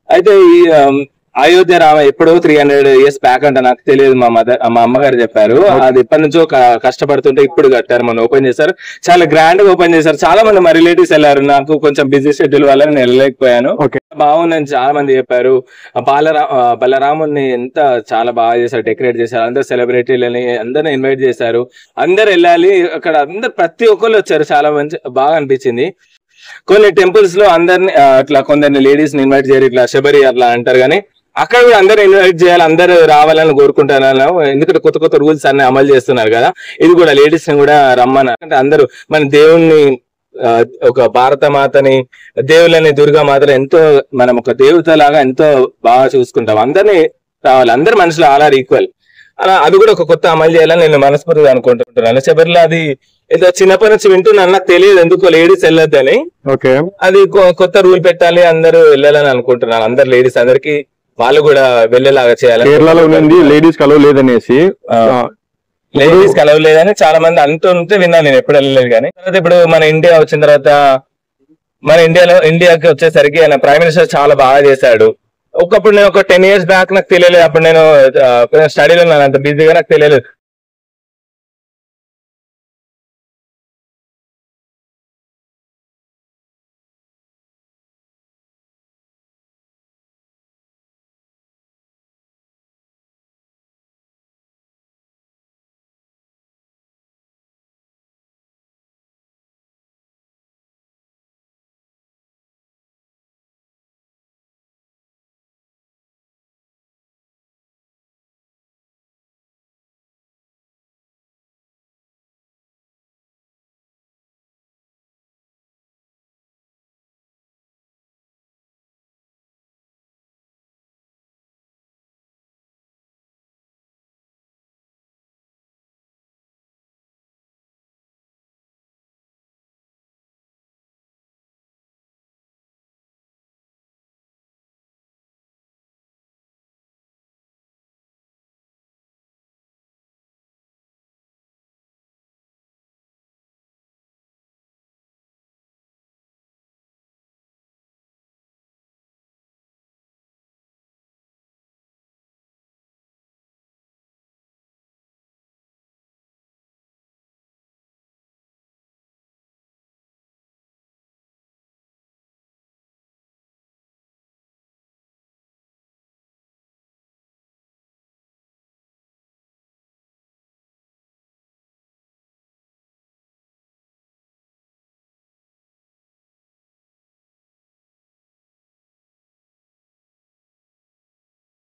అయితే ఈ అయోధ్య రామ ఎప్పుడో 300 years బ్యాక్ అంట, నాకు తెలియదు, మా అమ్మగారు చెప్పారు. అది ఎప్పటి నుంచో కష్టపడుతుంటే ఇప్పుడు కట్టారు, మనం ఓపెన్ చేశారు, చాలా గ్రాండ్ గా ఓపెన్ చేశారు. చాలా మంది మా రిలేటివ్స్ వెళ్ళారు, నాకు కొంచెం బిజీ షెడ్యూల్ వల్ల నేను వెళ్ళలేకపోయాను. బాగుందని చాలా మంది చెప్పారు. బలరాముని ఎంత చాలా బాగా చేశారు, డెకరేట్ చేశారు, అందరు సెలబ్రిటీలని అందరిని ఇన్వైట్ చేశారు, అందరు వెళ్ళాలి అక్కడ, అందరు ప్రతి ఒక్కరు వచ్చారు, చాలా మంచి బాగా అనిపించింది. కొన్ని టెంపుల్స్ లో అందరిని అట్లా కొందరిని లేడీస్ ని ఇన్వైట్ చేయరు, ఇట్లా శబరి అట్లా అంటారు, కానీ అక్కడ కూడా అందరు ఇన్వైట్ చేయాలి, అందరు రావాలని కోరుకుంటున్నాను. ఎందుకంటే కొత్త కొత్త రూల్స్ అన్ని అమలు చేస్తున్నారు కదా, ఇది కూడా లేడీస్ ని కూడా రమ్మని. అంటే అందరూ మన దేవుణ్ణి, ఒక భారత మాతని, దేవుళ్ళని, దుర్గా మాతని ఎంతో మనం ఒక దేవత లాగా ఎంతో బాగా చూసుకుంటాం. అందరినీ రావాలి, అందరు మనుషులు ఆల్ ఆర్ ఈక్వల్. అలా అది కూడా ఒక కొత్త అమలు చేయాలని నేను మనస్ఫూర్తిగా అనుకుంటున్నాను. శబరిలో అది ఏదో చిన్నప్పటి నుంచి వింటున్నాను, నాకు తెలియదు ఎందుకో లేడీస్ వెళ్ళొద్దని. అది కొత్త రూల్ పెట్టాలి, అందరూ వెళ్ళాలని అనుకుంటున్నాను. అందరు లేడీస్ అందరికి వాళ్ళు కూడా వెళ్ళేలాగా చేయాలి. కేరళలో లేడీస్ కలవ లేదనేసి, లేడీస్ కలవ లేదని చాలా మంది అంటుంటే విన్నాను, నేను ఎప్పుడు వెళ్ళలేదు. కానీ తర్వాత ఇప్పుడు మన ఇండియా వచ్చిన తర్వాత, మన ఇండియాకి వచ్చేసరికి ఆయన ప్రైమ్ మినిస్టర్ చాలా బాగా చేశాడు. ఒకప్పుడు నేను ఒక 10 years బ్యాక్ నాకు తెలియలేదు, అప్పుడు నేను స్టడీలో ఉన్నాను, అంత బిజీగా నాకు తెలియలేదు.